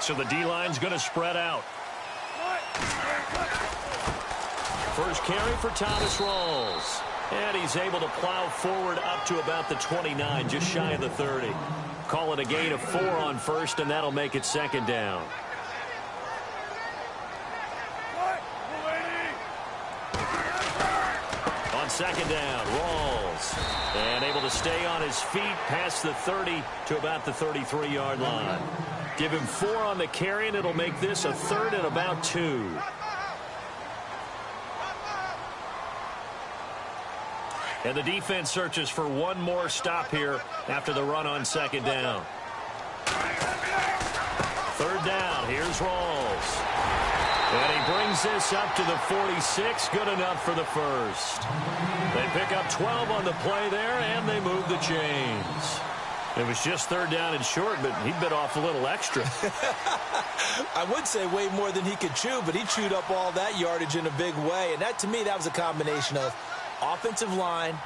So the D-line's going to spread out. First carry for Thomas Rawls. And he's able to plow forward up to about the 29, just shy of the 30. Call it a gain of 4 on first, and that'll make it second down. On second down, Rawls. And able to stay on his feet past the 30 to about the 33-yard line. Give him 4 on the carry, and it'll make this a 3rd and about 2. And the defense searches for one more stop here after the run on second down. 3rd down, here's Rawls. And he brings this up to the 46, good enough for the first. They pick up 12 on the play there, and they move the chains. It was just 3rd down and short, but he bit off a little extra. I would say way more than he could chew, but he chewed up all that yardage in a big way. And that, to me, that was a combination of offensive line,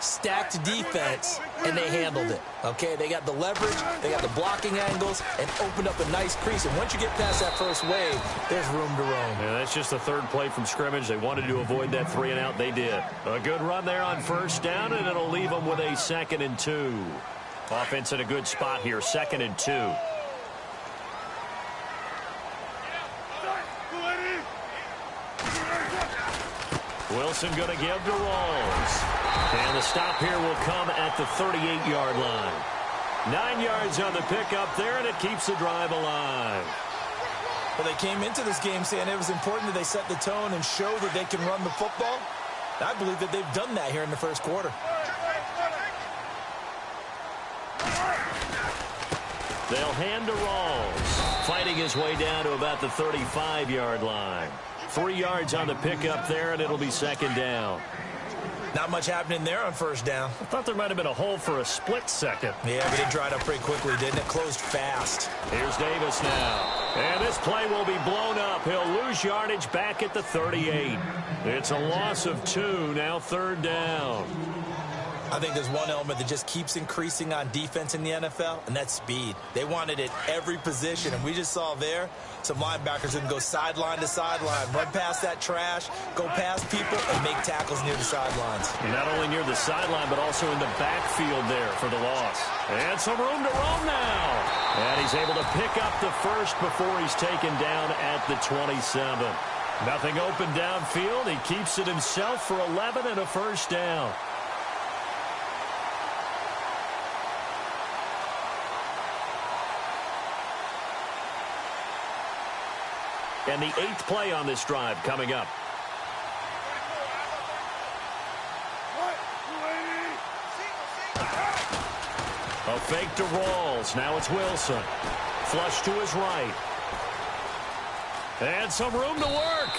stacked defense, and they handled it. Okay, they got the leverage, they got the blocking angles, and opened up a nice crease. And once you get past that first wave, there's room to roam. Yeah, that's just the 3rd play from scrimmage. They wanted to avoid that 3 and out. They did. A good run there on first down, and it'll leave them with a 2nd and 2. Offense in a good spot here, 2nd and 2. Wilson going to give to Rawls. And the stop here will come at the 38-yard line. 9 yards on the pickup there, and it keeps the drive alive. Well, they came into this game saying it was important that they set the tone and show that they can run the football. I believe that they've done that here in the first quarter. They'll hand to Rawls, fighting his way down to about the 35-yard line. 3 yards on the pickup there, and it'll be 2nd down. Not much happening there on first down. I thought there might have been a hole for a split second. Yeah, but it dried up pretty quickly, didn't it? Closed fast. Here's Davis now. And this play will be blown up. He'll lose yardage back at the 38. It's a loss of 2, now 3rd down. I think there's one element that just keeps increasing on defense in the NFL, and that's speed. They want it at every position, and we just saw there some linebackers who can go sideline to sideline, run past that trash, go past people, and make tackles near the sidelines. And not only near the sideline, but also in the backfield there for the loss. And some room to roam now. And he's able to pick up the first before he's taken down at the 27. Nothing open downfield. He keeps it himself for 11 and a first down. And the 8th play on this drive coming up. A fake to Rawls. Now it's Wilson. Flush to his right. And some room to work.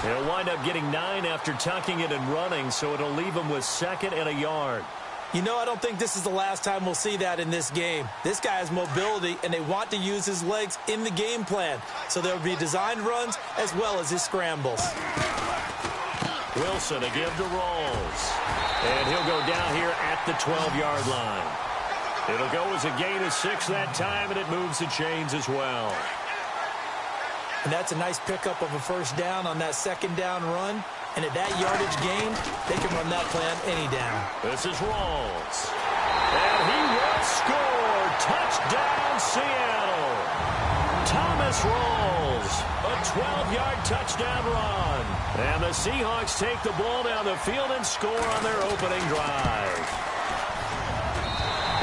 He'll wind up getting 9 after tucking it and running, so it'll leave him with 2nd and a yard. You know, I don't think this is the last time we'll see that in this game. This guy has mobility, and they want to use his legs in the game plan. So there will be designed runs as well as his scrambles. Wilson, a give to Rawls. And he'll go down here at the 12-yard line. It'll go as a gain of 6 that time, and it moves the chains as well. And that's a nice pickup of a first down on that 2nd down run. And at that yardage gain, they can run that plan any down. This is Rawls. And he will score. Touchdown, Seattle. Thomas Rawls. A 12-yard touchdown run. And the Seahawks take the ball down the field and score on their opening drive.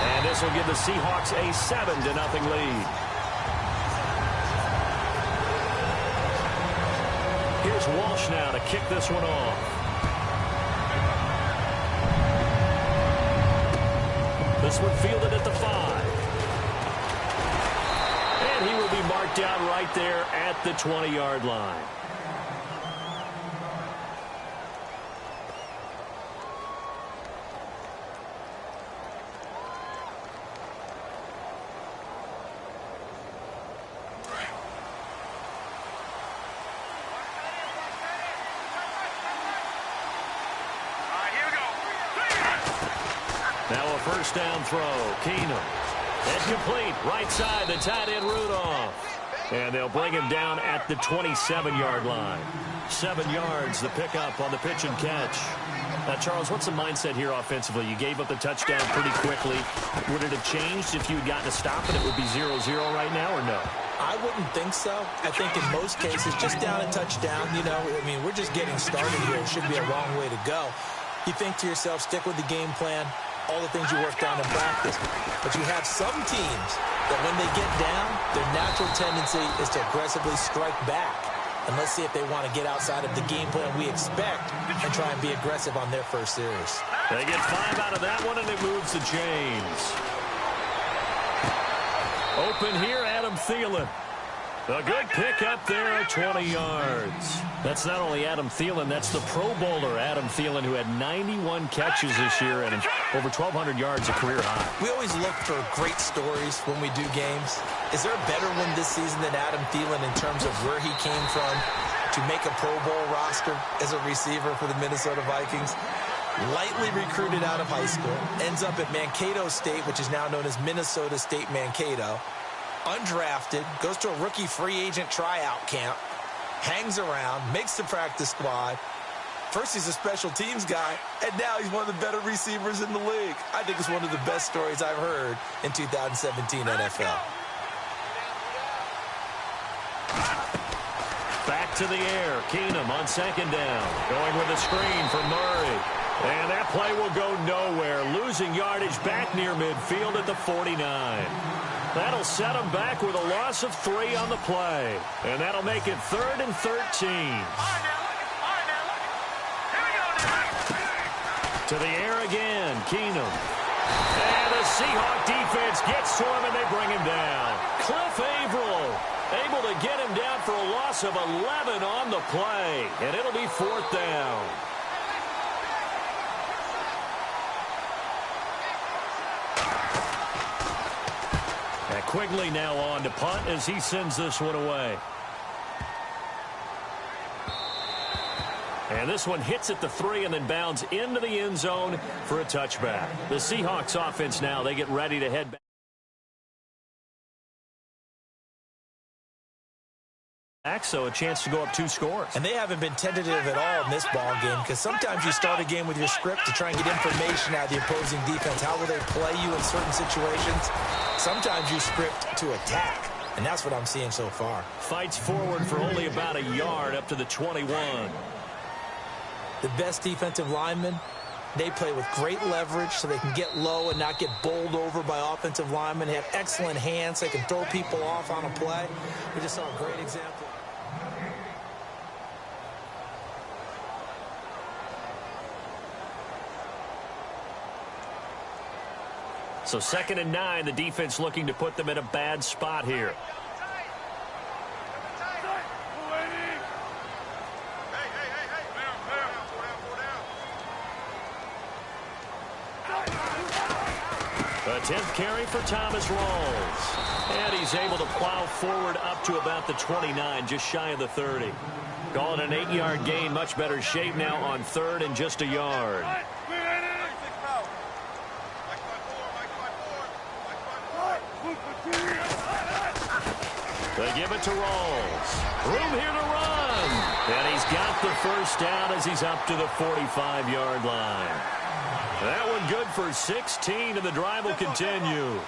And this will give the Seahawks a 7-0 lead. Here's Walsh now to kick this one off. This one fielded at the 5. And he will be marked down right there at the 20-yard line. Now a first down throw. Keenum. And complete. Right side, the tight end Rudolph. And they'll bring him down at the 27-yard line. 7 yards, the pickup on the pitch and catch. Now, Charles, what's the mindset here offensively? You gave up the touchdown pretty quickly. Would it have changed if you had gotten a stop and it would be 0-0 right now, or no? I wouldn't think so. I think in most cases, just down a touchdown, we're just getting started here. It should be a long way to go. You think to yourself, stick with the game plan, all the things you worked on in practice. But you have some teams that when they get down, their natural tendency is to aggressively strike back. And let's see if they want to get outside of the game plan we expect and try and be aggressive on their first series. They get 5 out of that one, and it moves the chains. Open here, Adam Thielen. A good pickup there at 20 yards. That's not only Adam Thielen, that's the Pro Bowler, Adam Thielen, who had 91 catches this year and over 1,200 yards, a career high. We always look for great stories when we do games. Is there a better one this season than Adam Thielen in terms of where he came from to make a Pro Bowl roster as a receiver for the Minnesota Vikings? Lightly recruited out of high school, ends up at Mankato State, which is now known as Minnesota State Mankato. Undrafted, goes to a rookie free agent tryout camp, hangs around, makes the practice squad. First he's a special teams guy, and now he's one of the better receivers in the league. I think it's one of the best stories I've heard in 2017 NFL. Back to the air. Keenum on second down. Going with a screen for Murray. And that play will go nowhere. Losing yardage back near midfield at the 49. That'll set them back with a loss of 3 on the play. And that'll make it 3rd and 13. To the air again. Keenum. And the Seahawk defense gets to him, and they bring him down. Cliff Averill able to get him down for a loss of 11 on the play. And it'll be 4th down. And Quigley now on to punt as he sends this one away. And this one hits at the 3 and then bounds into the end zone for a touchback. The Seahawks offense now, they get ready to head back. So a chance to go up 2 scores. And they haven't been tentative at all in this ball game, because sometimes you start a game with your script to try and get information out of the opposing defense. How will they play you in certain situations? Sometimes you script to attack, and that's what I'm seeing so far. Fights forward for only about a yard up to the 21. The best defensive linemen, they play with great leverage so they can get low and not get bowled over by offensive linemen. They have excellent hands. They can throw people off on a play. We just saw a great example. So 2nd and 9, the defense looking to put them in a bad spot here. A 10th carry for Thomas Rawls. And he's able to plow forward up to about the 29, just shy of the 30. Call it an 8-yard gain, much better shape now on 3rd and just a yard. They give it to Rawls. Room here to run. And he's got the first down as he's up to the 45-yard line. That one good for 16, and the drive will continue.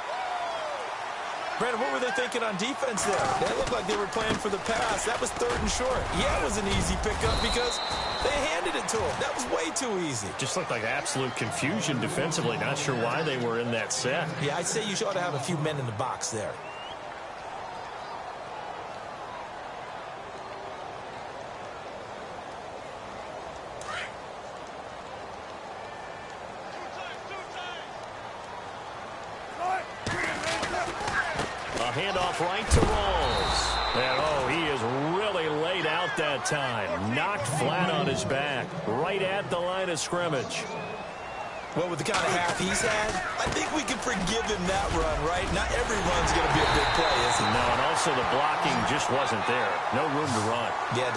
Brandon, what were they thinking on defense there? They looked like they were playing for the pass. That was 3rd and short. Yeah, it was an easy pickup because they handed it to him. That was way too easy. Just looked like absolute confusion defensively. Not sure why they were in that set. Yeah, I'd say you ought to have a few men in the box there. Handoff right to Rawls. And, he is really laid out that time. Knocked flat on his back. Right at the line of scrimmage. Well, with the kind of half he's had, I think we can forgive him that run, right? Not every run's going to be a big play, is it? No, and also the blocking just wasn't there. No room to run. Yeah,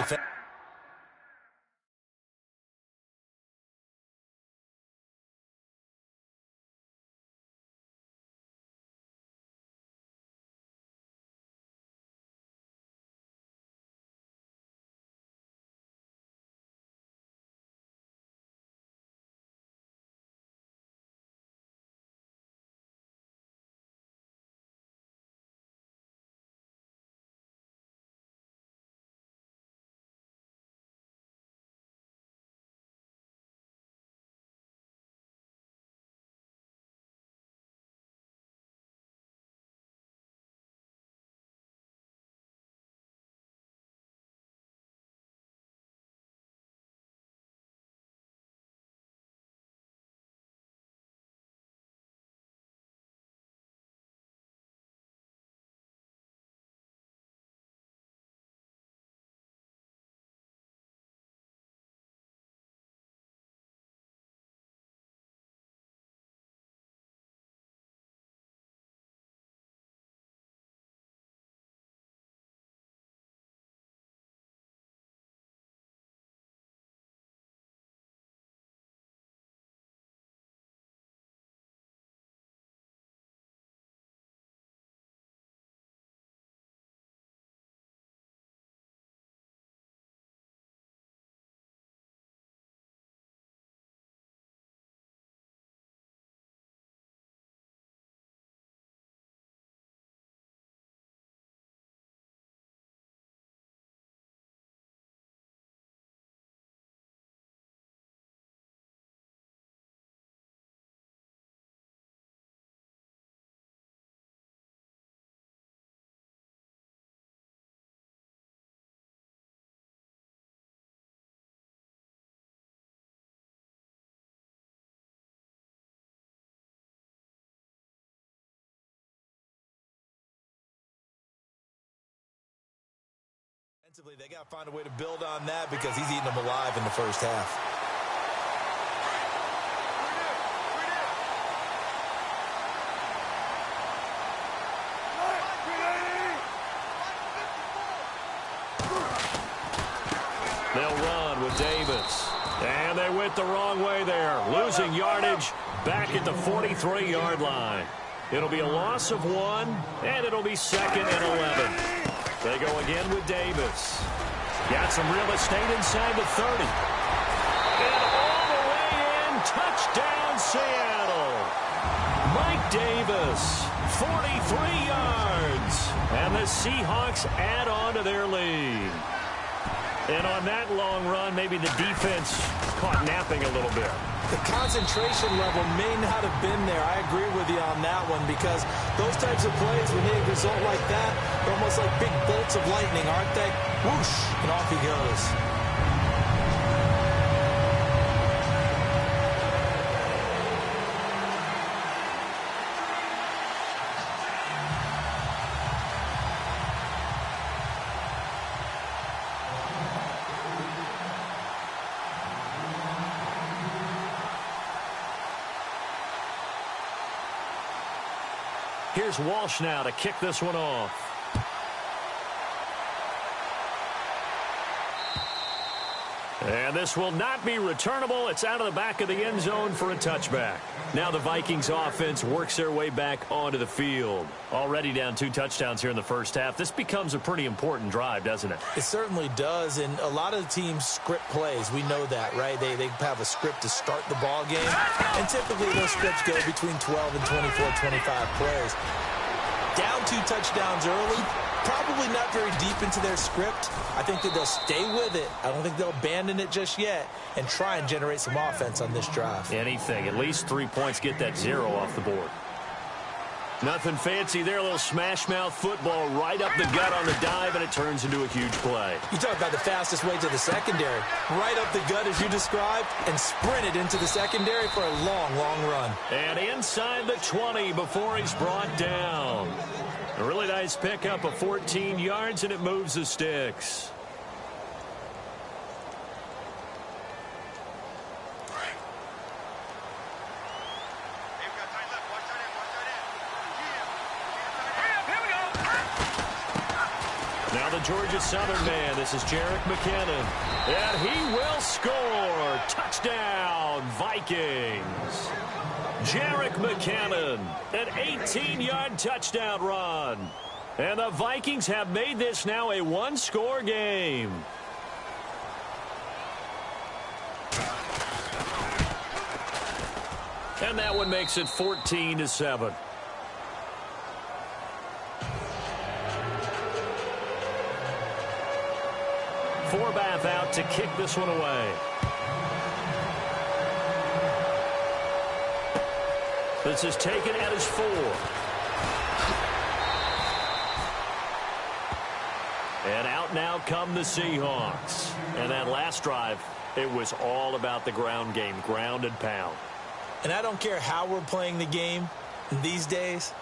Defensively, they got to find a way to build on that because he's eating them alive in the first half. They'll run with Davis. And they went the wrong way there. Losing yardage back at the 43-yard line. It'll be a loss of 1, and it'll be 2nd and 11. They go again with Davis. Got some real estate inside the 30. And all the way in, touchdown Seattle. Mike Davis, 43 yards. And the Seahawks add on to their lead. And on that long run, maybe the defense caught napping a little bit. The concentration level may not have been there. I agree with you on that one because those types of plays, when they result like that, they're almost like big bolts of lightning, aren't they? Whoosh, and off he goes. Here's Walsh now to kick this one off. And this will not be returnable. It's out of the back of the end zone for a touchback. Now the Vikings offense works their way back onto the field. Already down 2 touchdowns here in the first half. This becomes a pretty important drive, doesn't it? It certainly does, and a lot of the teams script plays. We know that, right? They have a script to start the ball game, and typically those scripts go between 12 and 24, 25 plays. Down 2 touchdowns early, probably not very deep into their script. I think that they'll stay with it. I don't think they'll abandon it just yet and try and generate some offense on this drive. Anything. At least 3 points. Get that 0 off the board. Nothing fancy there. A little smash-mouth football right up the gut on the dive, and it turns into a huge play. You talk about the fastest way to the secondary. Right up the gut, as you described, and sprinted into the secondary for a long, long run. And inside the 20 before he's brought down. A really nice pickup of 14 yards, and it moves the sticks. Now the Georgia Southern man. This is Jerick McKinnon. And he will score. Touchdown, Vikings. Jerick McKinnon, an 18-yard touchdown run. And the Vikings have made this now a 1-score game. And that one makes it 14-7. Forbath out to kick this one away. This is taken at his 4. And out now come the Seahawks. And that last drive, it was all about the ground game, ground and pound. And I don't care how we're playing the game these days,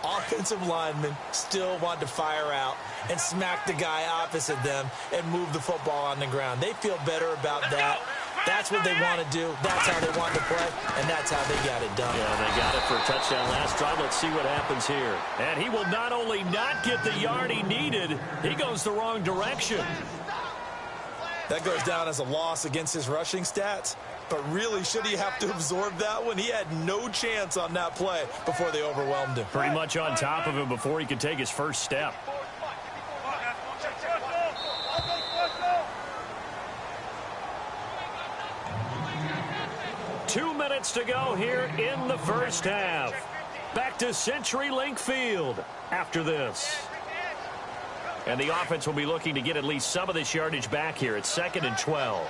offensive linemen still want to fire out and smack the guy opposite them and move the football on the ground. They feel better about that. That's what they want to do. That's how they want to play, and that's how they got it done. Yeah, they got it for a touchdown last drive. Let's see what happens here. And he will not only not get the yard he needed, he goes the wrong direction. That goes down as a loss against his rushing stats. But really, should he have to absorb that one? He had no chance on that play before they overwhelmed him. Pretty much on top of him before he could take his first step. Two minutes to go here in the first half. Back to CenturyLink Field after this. And the offense will be looking to get at least some of this yardage back here. It's 2nd and 12.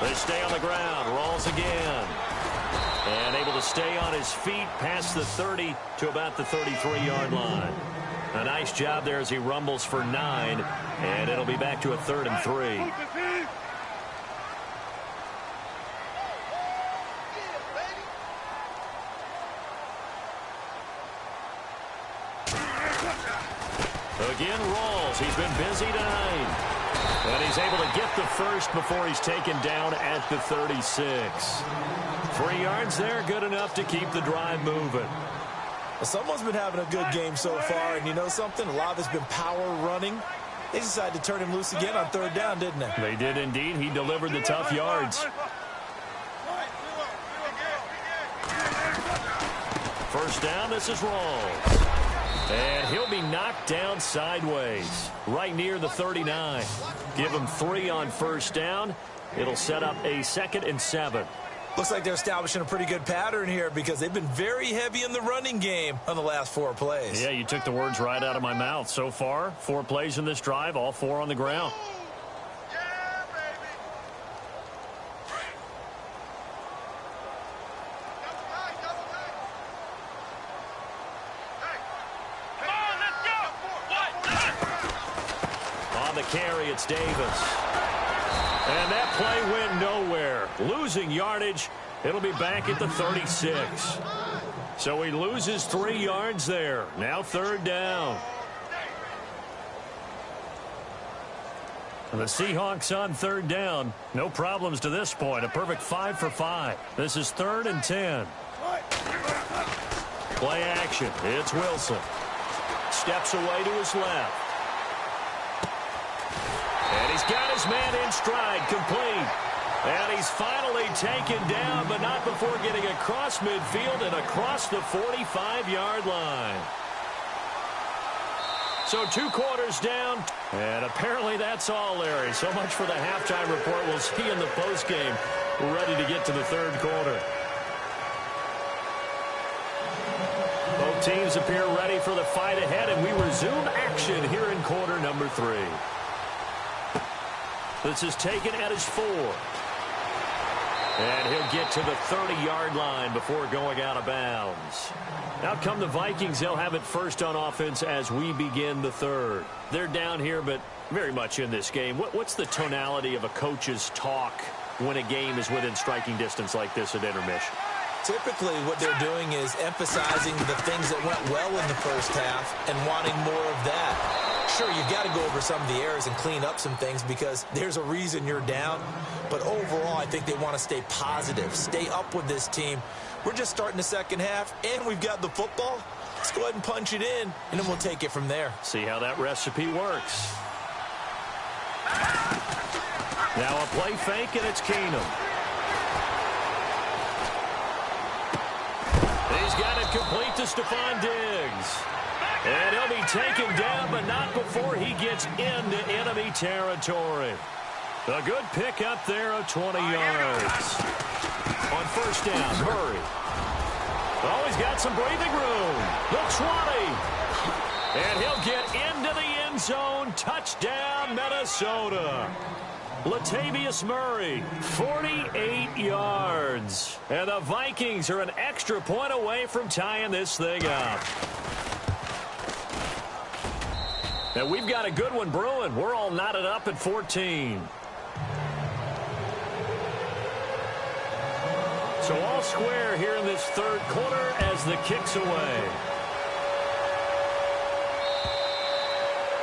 They stay on the ground. Rolls again. And able to stay on his feet past the 30 to about the 33-yard line. A nice job there as he rumbles for 9, and it'll be back to a 3rd and 3. Again, Rawls. He's been busy tonight. And he's able to get the first before he's taken down at the 36. 3 yards there, good enough to keep the drive moving. Well, someone's been having a good game so far, and you know something? A lot of it's been power running. They decided to turn him loose again on 3rd down, didn't they? They did indeed. He delivered the tough yards. First down, this is Rawls. And he'll be knocked down sideways, right near the 39. Give him 3 on first down. It'll set up a 2nd and 7. Looks like they're establishing a pretty good pattern here because they've been very heavy in the running game on the last 4 plays. Yeah, you took the words right out of my mouth. So far, 4 plays in this drive, all 4 on the ground. Carry, it's Davis. And that play went nowhere. Losing yardage. It'll be back at the 36. So he loses 3 yards there. Now 3rd down. And the Seahawks on 3rd down. No problems to this point. A perfect 5 for 5. This is 3rd and 10. Play action. It's Wilson. Steps away to his left. And he's got his man in stride, complete. And he's finally taken down, but not before getting across midfield and across the 45-yard line. So 2 quarters down, and apparently that's all, Larry. So much for the halftime report. We'll see you in the postgame. We're ready to get to the 3rd quarter. Both teams appear ready for the fight ahead, and we resume action here in quarter number 3. This is taken at his 4. And he'll get to the 30-yard line before going out of bounds. Out come the Vikings. They'll have it first on offense as we begin the 3rd. They're down here, but very much in this game. What's the tonality of a coach's talk when a game is within striking distance like this at intermission? Typically, what they're doing is emphasizing the things that went well in the first half and wanting more of that. Sure, you've got to go over some of the errors and clean up some things because there's a reason you're down. But overall, I think they want to stay positive, stay up with this team. We're just starting the second half, and we've got the football. Let's go ahead and punch it in, and then we'll take it from there. See how that recipe works. Now a play fake, and it's Keenum. He's got it complete to Stephon Diggs. And he'll be taken down, but not before he gets into enemy territory. A good pickup there of 20 yards. On first down, Murray. Oh, he's got some breathing room. The 20. And he'll get into the end zone. Touchdown, Minnesota. Latavius Murray, 48 yards. And the Vikings are an extra point away from tying this thing up. Now we've got a good one brewing. We're all knotted up at 14. So all square here in this 3rd quarter as the kick's away.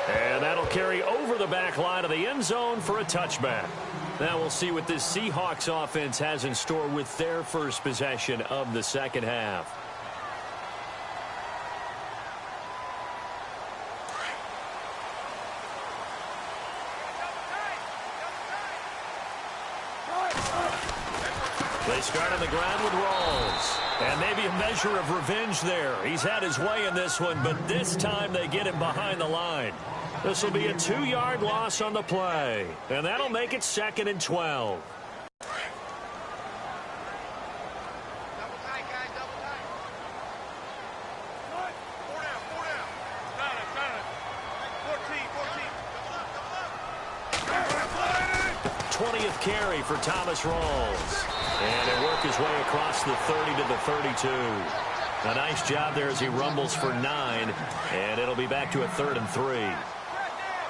And that'll carry over the back line of the end zone for a touchback. Now we'll see what this Seahawks offense has in store with their first possession of the second half. They start on the ground with Rawls. And maybe a measure of revenge there. He's had his way in this one, but this time they get him behind the line. This will be a 2-yard loss on the play. And that'll make it 2nd and 12. Carry for Thomas Rawls. And he'll work his way across the 30 to the 32. A nice job there as he rumbles for 9, and it'll be back to a 3rd and 3.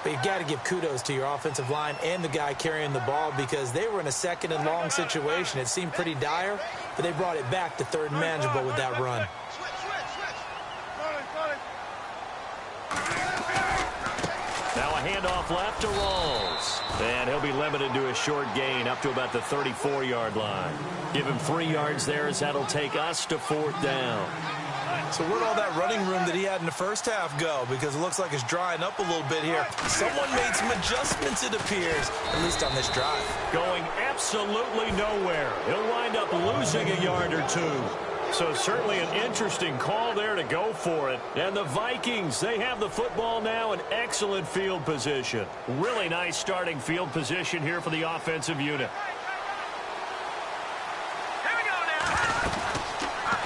But you've got to give kudos to your offensive line and the guy carrying the ball because they were in a 2nd and long situation. It seemed pretty dire, but they brought it back to 3rd and manageable with that run. Now a handoff left to Rawls. And he'll be limited to a short gain up to about the 34-yard line. Give him 3 yards there as that'll take us to 4th down. So where'd all that running room that he had in the first half go? Because it looks like it's drying up a little bit here. Someone made some adjustments, it appears, at least on this drive. Going absolutely nowhere. He'll wind up losing a yard or 2. So certainly an interesting call there to go for it. And the Vikings, they have the football now in excellent field position. Really nice starting field position here for the offensive unit.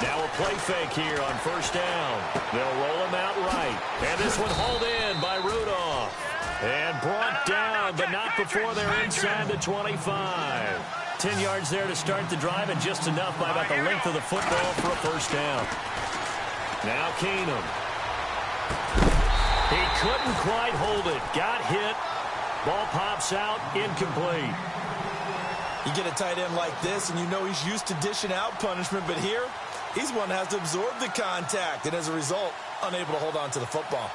Now a play fake here on 1st down. They'll roll him out right. And this one hauled in by Rudolph. And brought down, but not before they're inside the 25. 10 yards there to start the drive, and just enough by about the length of the football for a 1st down. Now Keenum. He couldn't quite hold it. Got hit. Ball pops out, incomplete. You get a tight end like this, and you know he's used to dishing out punishment, but here, he's one that has to absorb the contact, and as a result, unable to hold on to the football.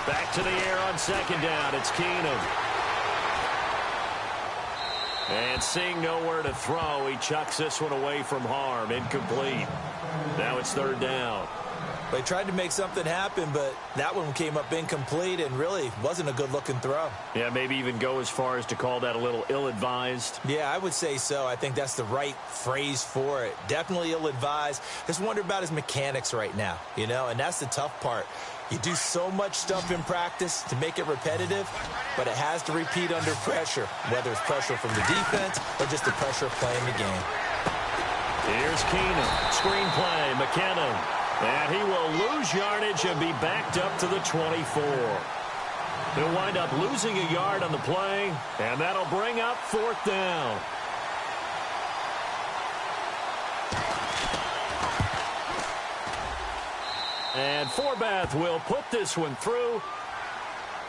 Back to the air on 2nd down. It's Keenum. And seeing nowhere to throw, he chucks this one away from harm. Incomplete. Now it's 3rd down. They tried to make something happen, but that one came up incomplete and really wasn't a good-looking throw. Yeah, maybe even go as far as to call that a little ill-advised. Yeah, I would say so. I think that's the right phrase for it. Definitely ill-advised. Just wonder about his mechanics right now, you know, and that's the tough part. You do so much stuff in practice to make it repetitive, but it has to repeat under pressure, whether it's pressure from the defense or just the pressure of playing the game. Here's Keenum. Screen play, McKinnon. And he will lose yardage and be backed up to the 24. He'll wind up losing a yard on the play, and that'll bring up 4th down. And Forbath will put this one through,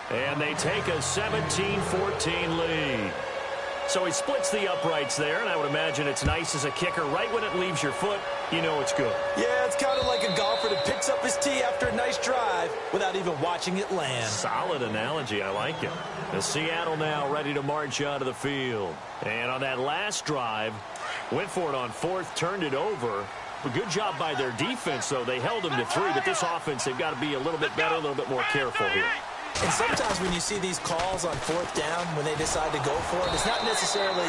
and they take a 17-14 lead. So he splits the uprights there, and I would imagine it's nice as a kicker. Right when it leaves your foot, you know it's good. Yeah, it's kind of like a golfer that picks up his tee after a nice drive without even watching it land. Solid analogy. I like it. The Seattle now ready to march out of the field. And on that last drive, went for it on 4th, turned it over. A good job by their defense, though. They held them to 3, but this offense, they've got to be a little bit better, a little bit more careful here. And sometimes when you see these calls on 4th down, when they decide to go for it, it's not necessarily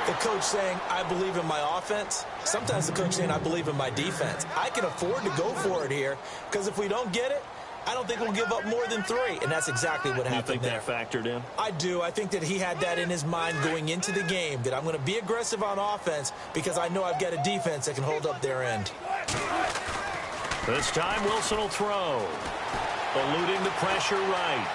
the coach saying, I believe in my offense. Sometimes the coach saying, I believe in my defense. I can afford to go for it here, because if we don't get it, I don't think we'll give up more than 3. And that's exactly what happened there. You think that factored in? I do. I think that he had that in his mind going into the game, that I'm going to be aggressive on offense because I know I've got a defense that can hold up their end. This time Wilson will throw. Eluding the pressure right.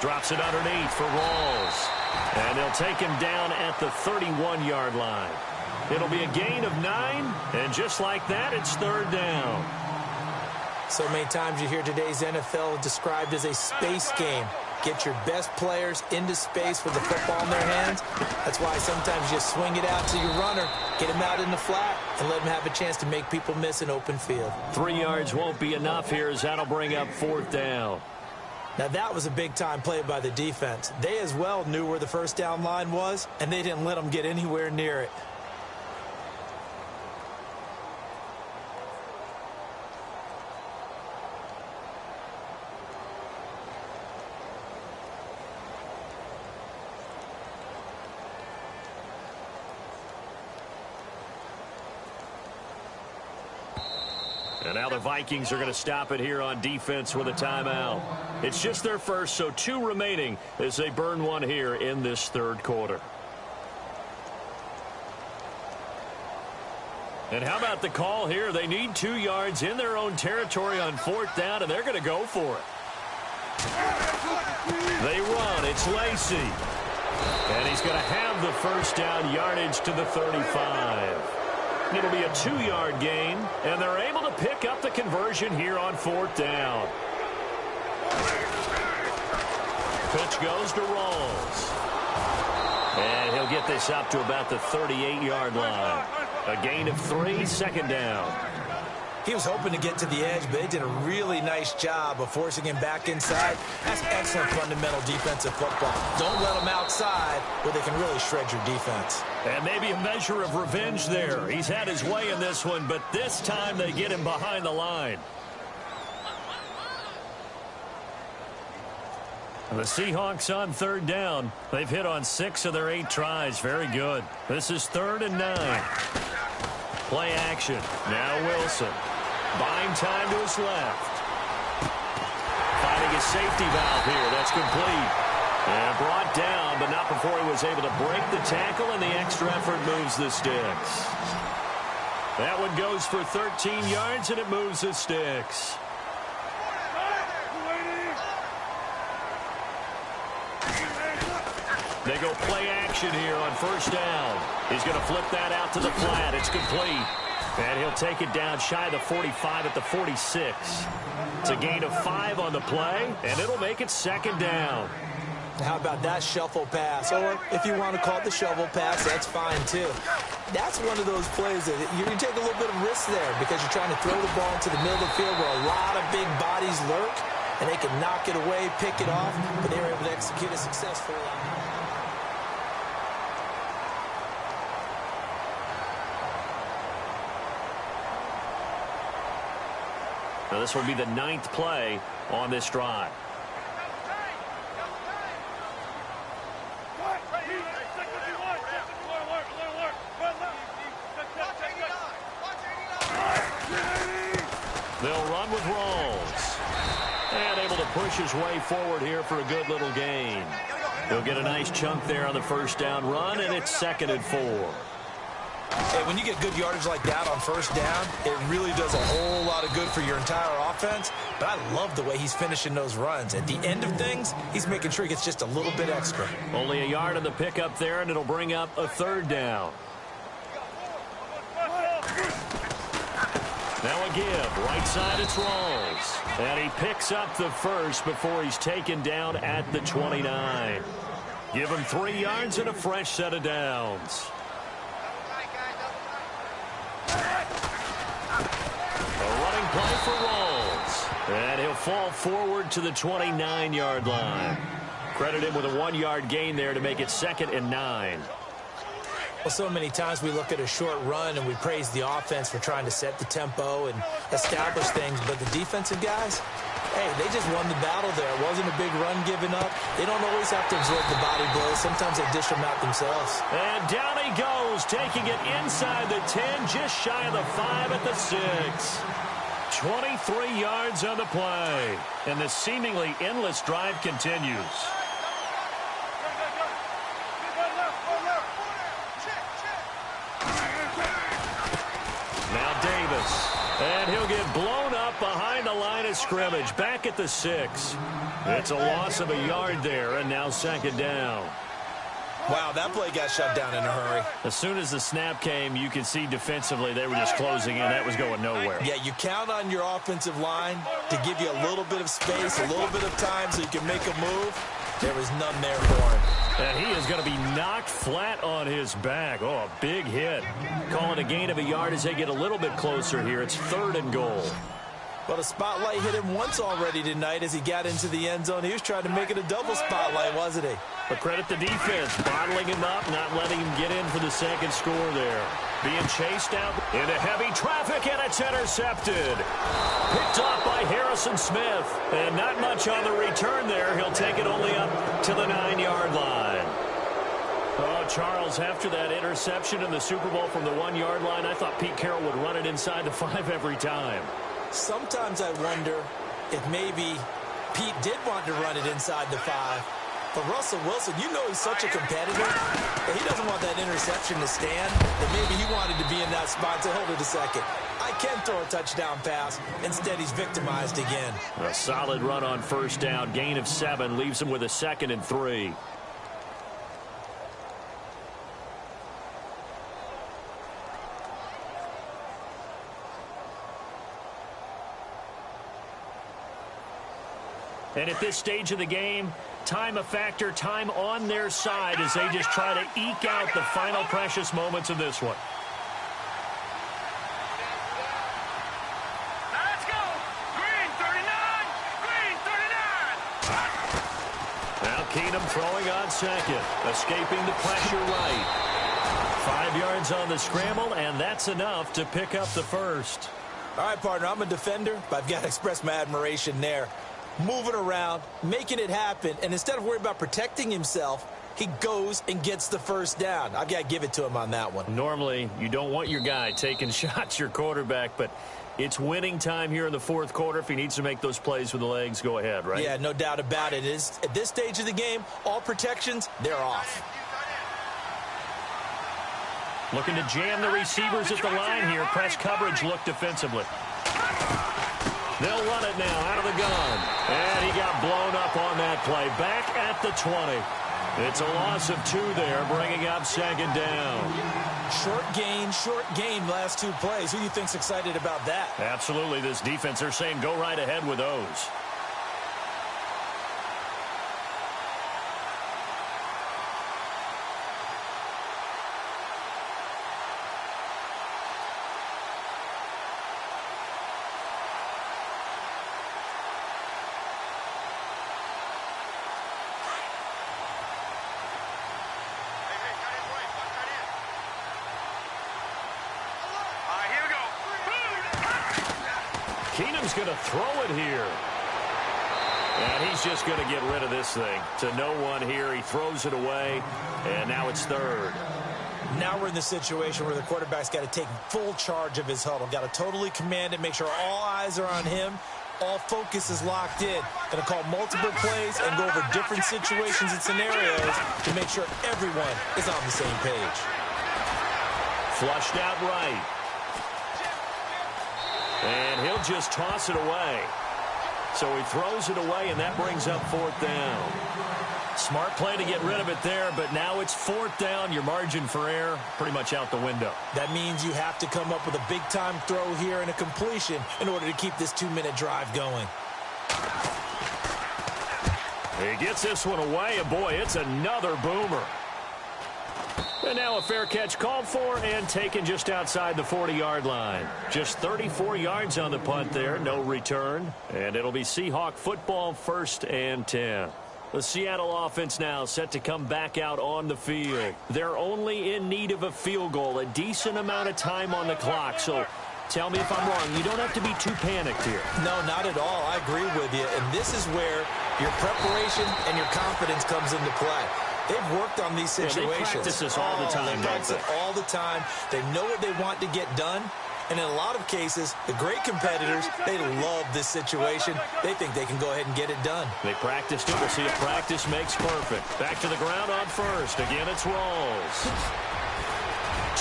Drops it underneath for Rawls. And they'll take him down at the 31-yard line. It'll be a gain of 9, and just like that, it's 3rd down. So many times you hear today's NFL described as a space game. Get your best players into space with the football in their hands. That's why sometimes you swing it out to your runner, get him out in the flat, and let him have a chance to make people miss an open field. 3 yards won't be enough here as that'll bring up 4th down. Now, that was a big-time play by the defense. They as well knew where the 1st down line was, and they didn't let them get anywhere near it. And now the Vikings are going to stop it here on defense with a timeout. It's just their first, so 2 remaining as they burn one here in this 3rd quarter. And how about the call here? They need 2 yards in their own territory on 4th down, and they're going to go for it. They run. It's Lacey. And he's going to have the first down yardage to the 35. It'll be a 2-yard gain, and they're able to pick up the conversion here on 4th down. Pitch goes to Rawls. And he'll get this up to about the 38-yard line. A gain of 3, 2nd down. He was hoping to get to the edge, but they did a really nice job of forcing him back inside. That's excellent fundamental defensive football. Don't let him outside where they can really shred your defense. And maybe a measure of revenge there. He's had his way in this one, but this time they get him behind the line. The Seahawks on 3rd down. They've hit on 6 of their 8 tries. Very good. This is 3rd and 9. Play action. Now Wilson. Buying time to his left. Finding his safety valve here. That's complete. And brought down, but not before he was able to break the tackle, and the extra effort moves the sticks. That one goes for 13 yards, and it moves the sticks. They go play action here on 1st down. He's going to flip that out to the flat. It's complete. And he'll take it down shy of the 45 at the 46. It's a gain of 5 on the play, and it'll make it 2nd down. How about that shuffle pass? Or if you want to call it the shovel pass, that's fine too. That's one of those plays that you take a little bit of risk there because you're trying to throw the ball into the middle of the field where a lot of big bodies lurk, and they can knock it away, pick it off, but they were able to execute it successfully. Now this will be the 9th play on this drive. They'll run with Rawls. And able to push his way forward here for a good little gain. He'll get a nice chunk there on the 1st down run, and it's 2nd and 4. Hey, when you get good yardage like that on 1st down, it really does a whole lot of good for your entire offense. But I love the way he's finishing those runs. At the end of things, he's making sure he gets just a little bit extra. Only a yard on the pickup there, and it'll bring up a 3rd down. Now a give. Right side, it's Rawls. And he picks up the first before he's taken down at the 29. Give him 3 yards and a fresh set of downs. Play for Rawls. And he'll fall forward to the 29-yard line. Credit him with a 1-yard gain there to make it 2nd and 9. Well, so many times we look at a short run and we praise the offense for trying to set the tempo and establish things. But the defensive guys, hey, they just won the battle there. It wasn't a big run given up. They don't always have to absorb the body blows. Sometimes they dish them out themselves. And down he goes, taking it inside the 10, just shy of the 5 at the 6. 23 yards on the play, and the seemingly endless drive continues. Now Davis, and he'll get blown up behind the line of scrimmage, back at the 6. It's a loss of a yard there, and now 2nd down. Wow, that play got shut down in a hurry. As soon as the snap came, you could see defensively they were just closing in. That was going nowhere. Yeah, you count on your offensive line to give you a little bit of space, a little bit of time so you can make a move. There was none there for him. And he is going to be knocked flat on his back. Oh, a big hit. Calling a gain of a yard as they get a little bit closer here. It's 3rd and goal. Well, the spotlight hit him once already tonight as he got into the end zone. He was trying to make it a double spotlight, wasn't he? But credit the defense, bottling him up, not letting him get in for the 2nd score there. Being chased out into heavy traffic, and it's intercepted. Picked off by Harrison Smith. And not much on the return there. He'll take it only up to the 9-yard line. Oh, Charles, after that interception in the Super Bowl from the 1-yard line, I thought Pete Carroll would run it inside the 5 every time. Sometimes I wonder if maybe Pete did want to run it inside the 5. But Russell Wilson, you know he's such a competitor that he doesn't want that interception to stand, that maybe he wanted to be in that spot to hold it a second. I guy can throw a touchdown pass. Instead, he's victimized again. A solid run on first down. Gain of 7 leaves him with a 2nd and 3. And at this stage of the game, time a factor, time on their side as they just try to eke out the final precious moments of this one. Let's go! Green 39! Green 39! Now Keenum throwing on 2nd, escaping the pressure right. 5 yards on the scramble, and that's enough to pick up the first. All right, partner, I'm a defender, but I've got to express my admiration there. Moving around, making it happen, and instead of worrying about protecting himself, he goes and gets the first down. I've got to give it to him on that one. Normally, you don't want your guy taking shots, your quarterback, but it's winning time here in the 4th quarter. If he needs to make those plays with the legs, go ahead, right? Yeah, no doubt about it. At this stage of the game, all protections, they're off. Looking to jam the receivers at the line here. Press coverage look defensively. They'll run it now out of the gun. And he got blown up on that play. Back at the 20. It's a loss of 2 there, bringing up 2nd down. Short gain, last 2 plays. Who do you think's excited about that? Absolutely. This defense, they're saying go right ahead with those. Keenum's going to throw it here. And he's just going to get rid of this thing. To no one here. He throws it away. And now it's 3rd. Now we're in the situation where the quarterback's got to take full charge of his huddle. Got to totally command it, make sure all eyes are on him. All focus is locked in. Going to call multiple plays and go over different situations and scenarios to make sure everyone is on the same page. Flushed out right. And he'll just toss it away. So he throws it away, and that brings up 4th down. Smart play to get rid of it there, but now it's 4th down. Your margin for error pretty much out the window. That means you have to come up with a big-time throw here and a completion in order to keep this 2-minute drive going. He gets this one away, and boy, it's another boomer. And now a fair catch called for and taken just outside the 40-yard line. Just 34 yards on the punt there, no return. And it'll be Seahawk football, 1st and 10. The Seattle offense now set to come back out on the field. They're only in need of a field goal, a decent amount of time on the clock. So tell me if I'm wrong. You don't have to be too panicked here. No, not at all. I agree with you. And this is where your preparation and your confidence comes into play. They've worked on these situations. Yeah, they practice this all the time. They practice it all the time. They know what they want to get done. And in a lot of cases, the great competitors, they love this situation. They think they can go ahead and get it done. They practiced it. We'll see if practice makes perfect. Back to the ground on 1st. Again, it's Rawls.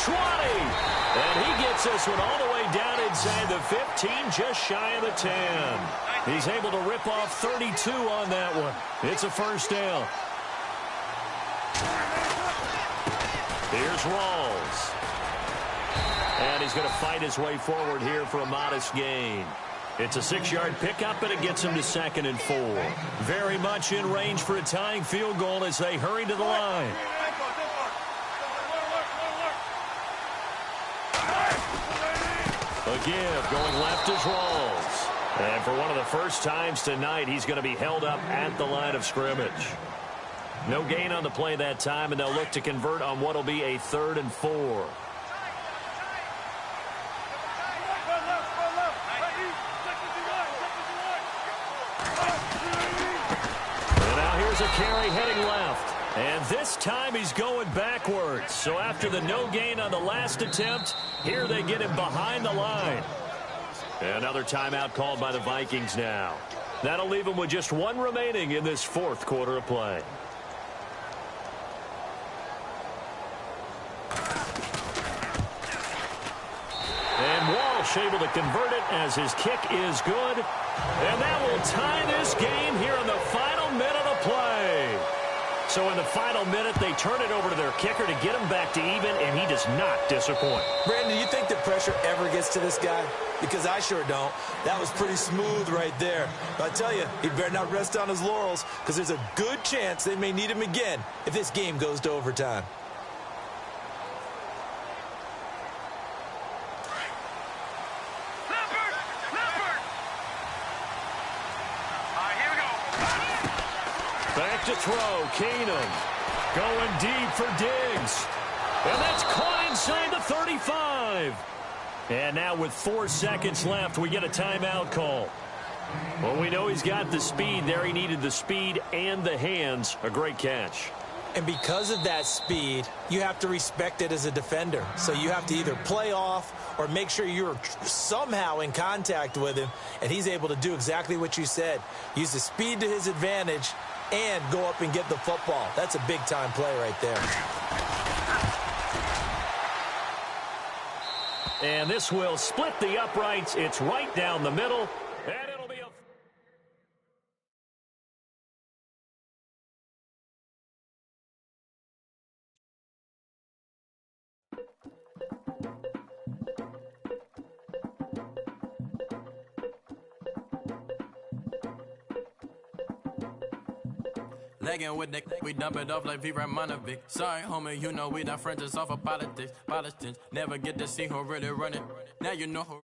20. And he gets this one all the way down inside the 15, just shy of the 10. He's able to rip off 32 on that one. It's a 1st down. Here's Rawls. And he's going to fight his way forward here for a modest gain. It's a 6-yard pickup, and it gets him to 2nd and 4. Very much in range for a tying field goal as they hurry to the line. A give going left is Rawls. And for one of the first times tonight, he's going to be held up at the line of scrimmage. No gain on the play that time, and they'll look to convert on what will be a 3rd and 4. And now here's a carry heading left. And this time he's going backwards. So after the no gain on the last attempt, here they get him behind the line. Another timeout called by the Vikings now. That'll leave him with just 1 remaining in this 4th quarter of play. And Walsh able to convert it as his kick is good. And that will tie this game here in the final minute of play. So in the final minute, they turn it over to their kicker to get him back to even, and he does not disappoint. Brandon, do you think the pressure ever gets to this guy? Because I sure don't. That was pretty smooth right there. But I tell you, he better not rest on his laurels, because there's a good chance they may need him again if this game goes to overtime. Back to throw, Keenum. Going deep for Diggs. And that's caught inside the 35. And now with 4 seconds left, we get a timeout call. Well, we know he's got the speed there. He needed the speed and the hands. A great catch. And because of that speed, you have to respect it as a defender. So you have to either play off or make sure you're somehow in contact with him. And he's able to do exactly what you said. Use the speed to his advantage and go up and get the football. That's a big-time play right there. And this will split the uprights. It's right down the middle. And it'll be a... Legging with Nick, we dump it off like V. Ramonovic. Sorry, homie, you know we not friends, it's off of politics. Politicians never get to see who really running. Now you know who.